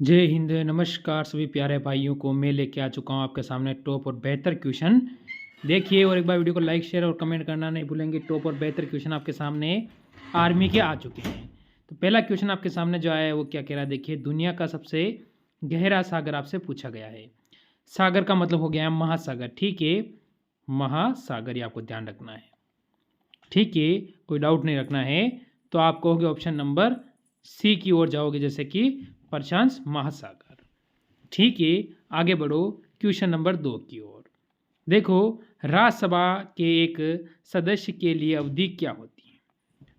जय हिंद, नमस्कार सभी प्यारे भाइयों को। मैं लेके आ चुका हूँ आपके सामने टॉप और बेहतर क्वेश्चन। देखिए और एक बार वीडियो को लाइक शेयर और कमेंट करना नहीं भूलेंगे। टॉप और बेहतर क्वेश्चन आपके सामने आर्मी के आ चुके हैं। तो पहला क्वेश्चन आपके सामने जो आया है वो क्या कह रहा है, देखिए। दुनिया का सबसे गहरा सागर आपसे पूछा गया है। सागर का मतलब हो गया है महासागर, ठीक है। महासागर, ये आपको ध्यान रखना है, ठीक है। कोई डाउट नहीं रखना है। तो आप कहोगे ऑप्शन नंबर सी की ओर जाओगे, जैसे कि प्रशांत महासागर, ठीक है। आगे बढ़ो क्वेश्चन नंबर 2 की ओर। देखो, राज्यसभा के एक सदस्य के लिए अवधि क्या होती है।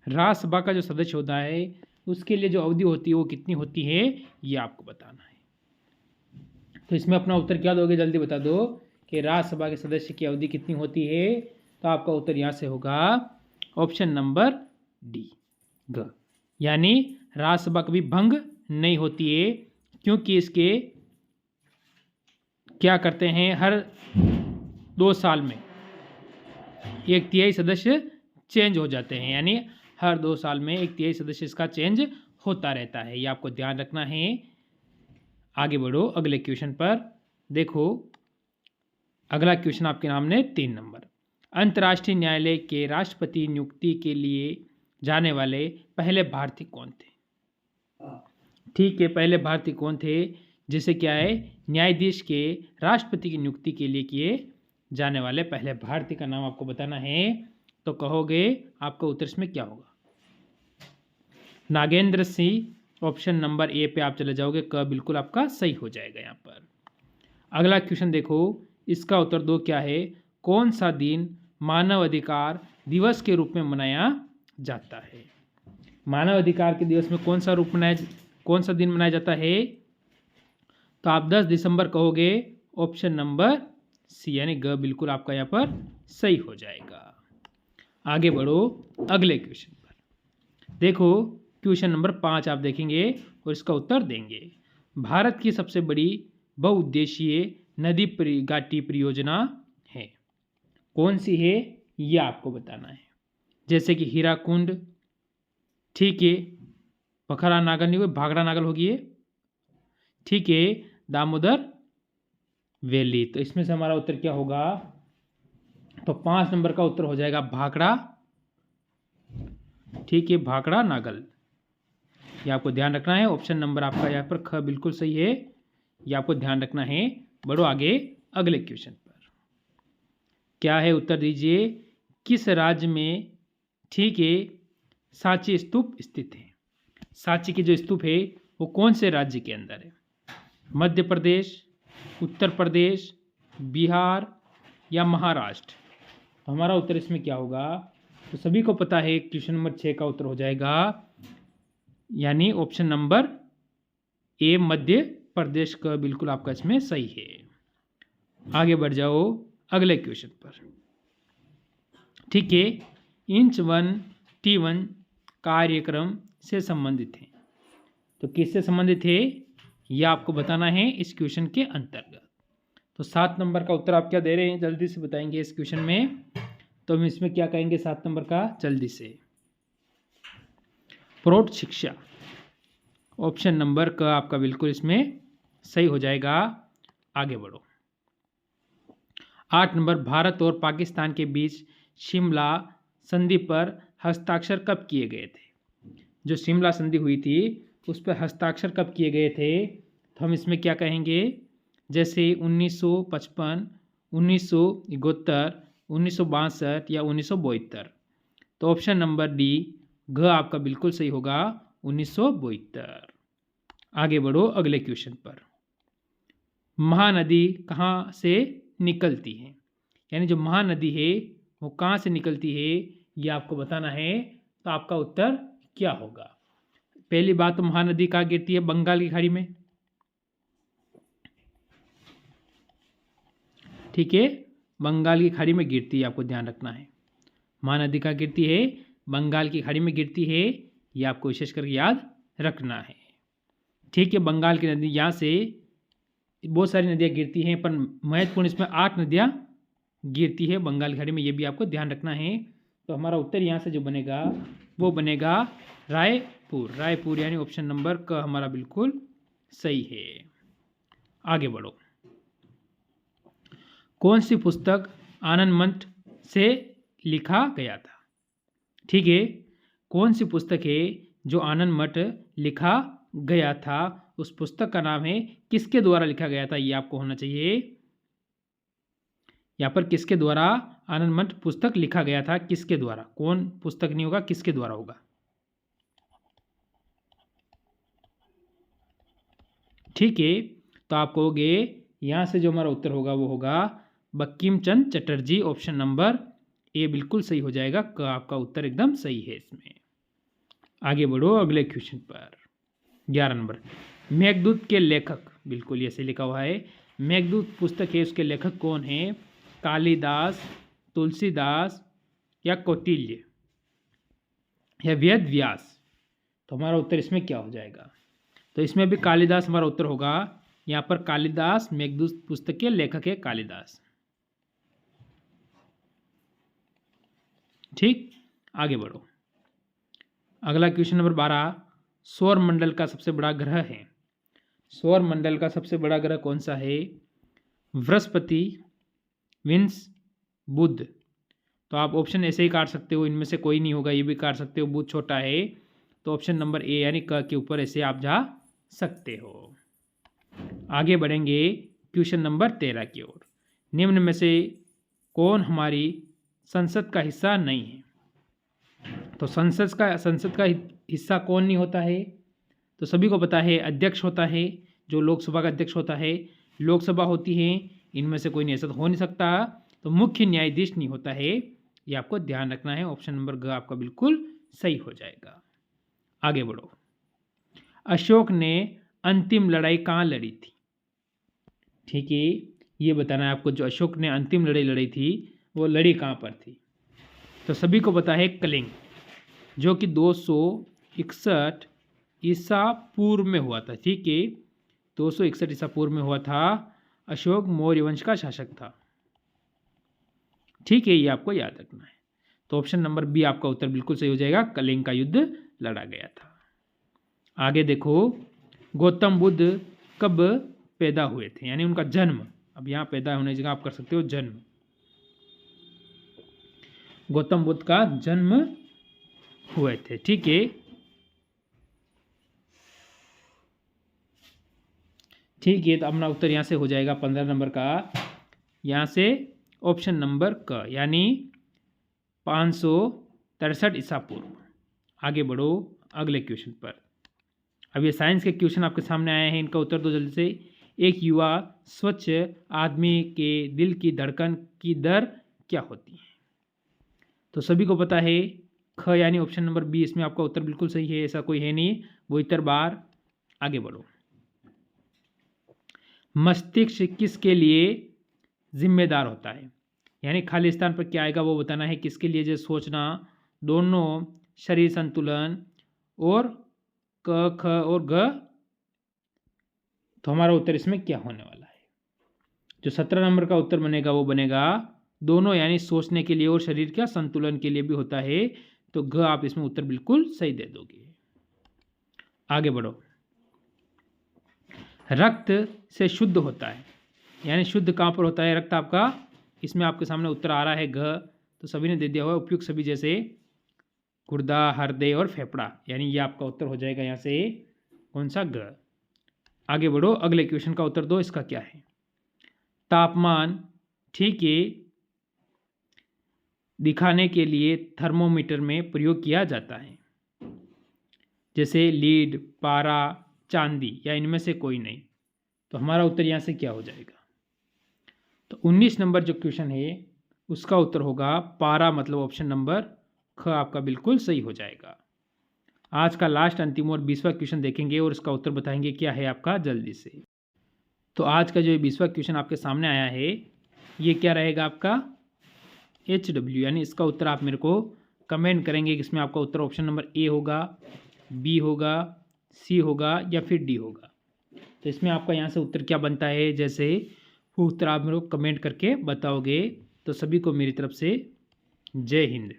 राज्यसभा का जो सदस्य होता है उसके लिए जो अवधि होती है वो कितनी होती है, ये आपको बताना है। तो इसमें अपना उत्तर क्या दोगे, जल्दी बता दो कि राज्यसभा के सदस्य की अवधि कितनी होती है। तो आपका उत्तर यहाँ से होगा ऑप्शन नंबर डी, ग, यानी राज्यसभा कभी भंग नहीं होती है, क्योंकि इसके क्या करते हैं, हर 2 साल में 1/3 सदस्य चेंज हो जाते हैं, यानी हर 2 साल में 1/3 सदस्य इसका चेंज होता रहता है। ये आपको ध्यान रखना है। आगे बढ़ो अगले क्वेश्चन पर। देखो, अगला क्वेश्चन आपके सामने 3 नंबर। अंतर्राष्ट्रीय न्यायालय के राष्ट्रपति नियुक्ति के लिए जाने वाले पहले भारतीय कौन थे। ठीक है, पहले भारतीय कौन थे, जिसे क्या है, न्यायाधीश के राष्ट्रपति की नियुक्ति के लिए किए जाने वाले पहले भारतीय का नाम आपको बताना है। तो कहोगे आपका उत्तर इसमें क्या होगा, Nagendra Singh. Option number A पे आप चले जाओगे, क बिल्कुल आपका सही हो जाएगा यहाँ पर। अगला क्वेश्चन देखो, इसका उत्तर दो क्या है, कौन सा दिन मानव अधिकार दिवस के रूप में मनाया जाता है। मानव अधिकार के दिवस में कौन सा दिन मनाया जाता है। तो आप 10 दिसंबर कहोगे, ऑप्शन नंबर सी, यानी ग बिल्कुल आपका यहाँ पर सही हो जाएगा। आगे बढ़ो अगले क्वेश्चन पर। देखो, क्वेश्चन नंबर 5 आप देखेंगे और इसका उत्तर देंगे। भारत की सबसे बड़ी बहुउद्देशीय नदी घाटी परियोजना है, कौन सी है, यह आपको बताना है। जैसे कि हीराकुंड, ठीक है, पखरा नागल नहीं हुई, भाखड़ा नागल होगी ये, ठीक है, दामोदर वैली। तो इसमें से हमारा उत्तर क्या होगा, तो 5 नंबर का उत्तर हो जाएगा भाखड़ा, ठीक है, भाखड़ा नागल। ये आपको ध्यान रखना है। ऑप्शन नंबर आपका यहाँ पर ख बिल्कुल सही है, ये आपको ध्यान रखना है। बढ़ो आगे अगले क्वेश्चन पर। क्या है, उत्तर दीजिए। किस राज्य में, ठीक है, सांची स्तूप स्थित है। सांची की जो स्तूप है वो कौन से राज्य के अंदर है, मध्य प्रदेश, उत्तर प्रदेश, बिहार या महाराष्ट्र। तो हमारा उत्तर इसमें क्या होगा, तो सभी को पता है क्वेश्चन नंबर 6 का उत्तर हो जाएगा, यानी option number A, Madhya Pradesh का बिल्कुल आपका इसमें सही है। आगे बढ़ जाओ अगले क्वेश्चन पर, ठीक है। इंच 1 T1 कार्यक्रम से संबंधित है, तो किससे संबंधित है, यह आपको बताना है इस क्वेश्चन के अंतर्गत। तो 7 नंबर का उत्तर आप क्या दे रहे हैं, जल्दी से बताएंगे इस क्वेश्चन में। तो हम इसमें क्या कहेंगे 7 नंबर का, जल्दी से, प्रौढ़ शिक्षा। ऑप्शन नंबर का आपका बिल्कुल इसमें सही हो जाएगा। आगे बढ़ो 8 नंबर, भारत और पाकिस्तान के बीच शिमला संधि पर हस्ताक्षर कब किए गए थे। जो शिमला संधि हुई थी उस पर हस्ताक्षर कब किए गए थे। तो हम इसमें क्या कहेंगे, जैसे 1955, 1971, 1962 या 1972। तो ऑप्शन नंबर डी, घ आपका बिल्कुल सही होगा, 1972। आगे बढ़ो अगले क्वेश्चन पर। महानदी कहाँ से निकलती है, यानी जो महानदी है वो कहाँ से निकलती है, ये आपको बताना है। तो आपका उत्तर क्या होगा। पहली बात, तो महानदी कहाँ गिरती है, बंगाल की खाड़ी में, ठीक है, बंगाल की खाड़ी में गिरती है, आपको ध्यान रखना है। महानदी कहाँ गिरती है, बंगाल की खाड़ी में गिरती है, ये आपको विशेष करके याद रखना है, ठीक है। बंगाल की नदी, यहाँ से बहुत सारी नदियाँ गिरती हैं, पर महत्वपूर्ण इसमें 8 नदियाँ गिरती है बंगाल की खाड़ी में, ये भी आपको ध्यान रखना है। तो हमारा उत्तर यहाँ से जो बनेगा वो बनेगा रायपुर, रायपुर, यानी ऑप्शन नंबर का हमारा बिल्कुल सही है। आगे बढ़ो। कौन सी पुस्तक आनंद मठ से लिखा गया था? ठीक है, कौन सी पुस्तक है जो आनंद मठ लिखा गया था? उस पुस्तक का नाम है, किसके द्वारा लिखा गया था, ये आपको होना चाहिए। यहाँ पर किसके द्वारा आनंद मठ पुस्तक लिखा गया था, किसके द्वारा? कौन पुस्तक नहीं होगा, किसके द्वारा होगा। ठीक है, तो आप कहोगे यहाँ से जो हमारा उत्तर होगा वो होगा Bankim Chandra Chatterjee. Option number A बिल्कुल सही हो जाएगा। आपका उत्तर एकदम सही है इसमें। आगे बढ़ो अगले क्वेश्चन पर। 11 नंबर, मेघदूत के लेखक, बिल्कुल ये सही लिखा हुआ है। मेघदूत पुस्तक है, उसके लेखक कौन है? कालिदास, तुलसीदास या कौटिल्य या वेद व्यास? तो हमारा उत्तर इसमें क्या हो जाएगा? तो इसमें भी कालिदास हमारा उत्तर होगा। यहाँ पर कालिदास, मेघदूत पुस्तक के लेखक है कालिदास। ठीक, आगे बढ़ो। अगला क्वेश्चन नंबर 12, सौर मंडल का सबसे बड़ा ग्रह है। सौर मंडल का सबसे बड़ा ग्रह कौन सा है? बृहस्पति, विंस, बुध। तो आप ऑप्शन ऐसे ही काट सकते हो, इनमें से कोई नहीं होगा, ये भी काट सकते हो। बुध छोटा है, तो ऑप्शन नंबर ए यानी क के ऊपर ऐसे आप जा सकते हो। आगे बढ़ेंगे क्वेश्चन नंबर 13 की ओर। निम्न में से कौन हमारी संसद का हिस्सा नहीं है? तो संसद का हिस्सा कौन नहीं होता है? तो सभी को पता है, अध्यक्ष होता है, जो लोकसभा का अध्यक्ष होता है, लोकसभा होती है, इनमें से कोई नहीं, ऐसा तो हो नहीं सकता। तो मुख्य न्यायाधीश नहीं होता है, ये आपको ध्यान रखना है। ऑप्शन नंबर ग आपका बिल्कुल सही हो जाएगा। आगे बढ़ो। अशोक ने अंतिम लड़ाई कहाँ लड़ी थी? ठीक है, ये बताना है आपको, जो अशोक ने अंतिम लड़ाई लड़ी थी वो लड़ी कहाँ पर थी? तो सभी को पता है कलिंग, जो कि 261 ईसा पूर्व में हुआ था। ठीक है, 261 ईसा पूर्व में हुआ था। अशोक मौर्य वंश का शासक था। ठीक है, ये आपको याद रखना है। तो ऑप्शन नंबर बी आपका उत्तर बिल्कुल सही हो जाएगा, कलिंग का युद्ध लड़ा गया था। आगे देखो, गौतम बुद्ध कब पैदा हुए थे, यानी उनका जन्म। अब यहाँ पैदा होने की जगह आप कर सकते हो जन्म। गौतम बुद्ध का जन्म हुए थे। ठीक है, ठीक है, तो अपना उत्तर यहाँ से हो जाएगा 15 नंबर का, यहाँ से ऑप्शन नंबर क, यानी 563 ईसा पूर्व। आगे बढ़ो अगले क्वेश्चन पर। अब ये साइंस के क्वेश्चन आपके सामने आए हैं, इनका उत्तर दो जल्दी से। एक युवा स्वच्छ आदमी के दिल की धड़कन की दर क्या होती है? तो सभी को पता है ख, यानी ऑप्शन नंबर बी, इसमें आपका उत्तर बिल्कुल सही है, ऐसा कोई है नहीं, 72 बार। आगे बढ़ो। मस्तिष्क किसके लिए जिम्मेदार होता है? यानी खाली स्थान पर क्या आएगा वो बताना है, किसके लिए? जैसे सोचना, दोनों, शरीर संतुलन और क, ख और ग। तो हमारा उत्तर इसमें क्या होने वाला है? जो 17 नंबर का उत्तर बनेगा वो बनेगा दोनों, यानी सोचने के लिए और शरीर का संतुलन के लिए भी होता है। तो ग आप इसमें उत्तर बिल्कुल सही दे दोगे। आगे बढ़ो। रक्त से शुद्ध होता है, यानी शुद्ध कहाँ पर होता है रक्त आपका? इसमें आपके सामने उत्तर आ रहा है घ, तो सभी ने दे दिया हुआ उपयुक्त सभी, जैसे गुर्दा, हृदय और फेफड़ा, यानी ये आपका उत्तर हो जाएगा यहाँ से कौन सा? ग। आगे बढ़ो अगले क्वेश्चन का उत्तर दो, इसका क्या है? तापमान, ठीक है, दिखाने के लिए थर्मोमीटर में प्रयोग किया जाता है, जैसे लीड, पारा, चांदी या इनमें से कोई नहीं। तो हमारा उत्तर यहाँ से क्या हो जाएगा? तो 19 नंबर जो क्वेश्चन है उसका उत्तर होगा पारा, मतलब ऑप्शन नंबर ख आपका बिल्कुल सही हो जाएगा। आज का लास्ट, अंतिम और 20वां क्वेश्चन देखेंगे और इसका उत्तर बताएंगे क्या है आपका, जल्दी से। तो आज का जो 20वां क्वेश्चन आपके सामने आया है ये क्या रहेगा आपका? HW, यानी इसका उत्तर आप मेरे को कमेंट करेंगे कि इसमें आपका उत्तर ऑप्शन नंबर ए होगा, बी होगा, सी होगा या फिर डी होगा। तो इसमें आपका यहाँ से उत्तर क्या बनता है, जैसे वो उत्तर आप मेरे को कमेंट करके बताओगे। तो सभी को मेरी तरफ से जय हिंद।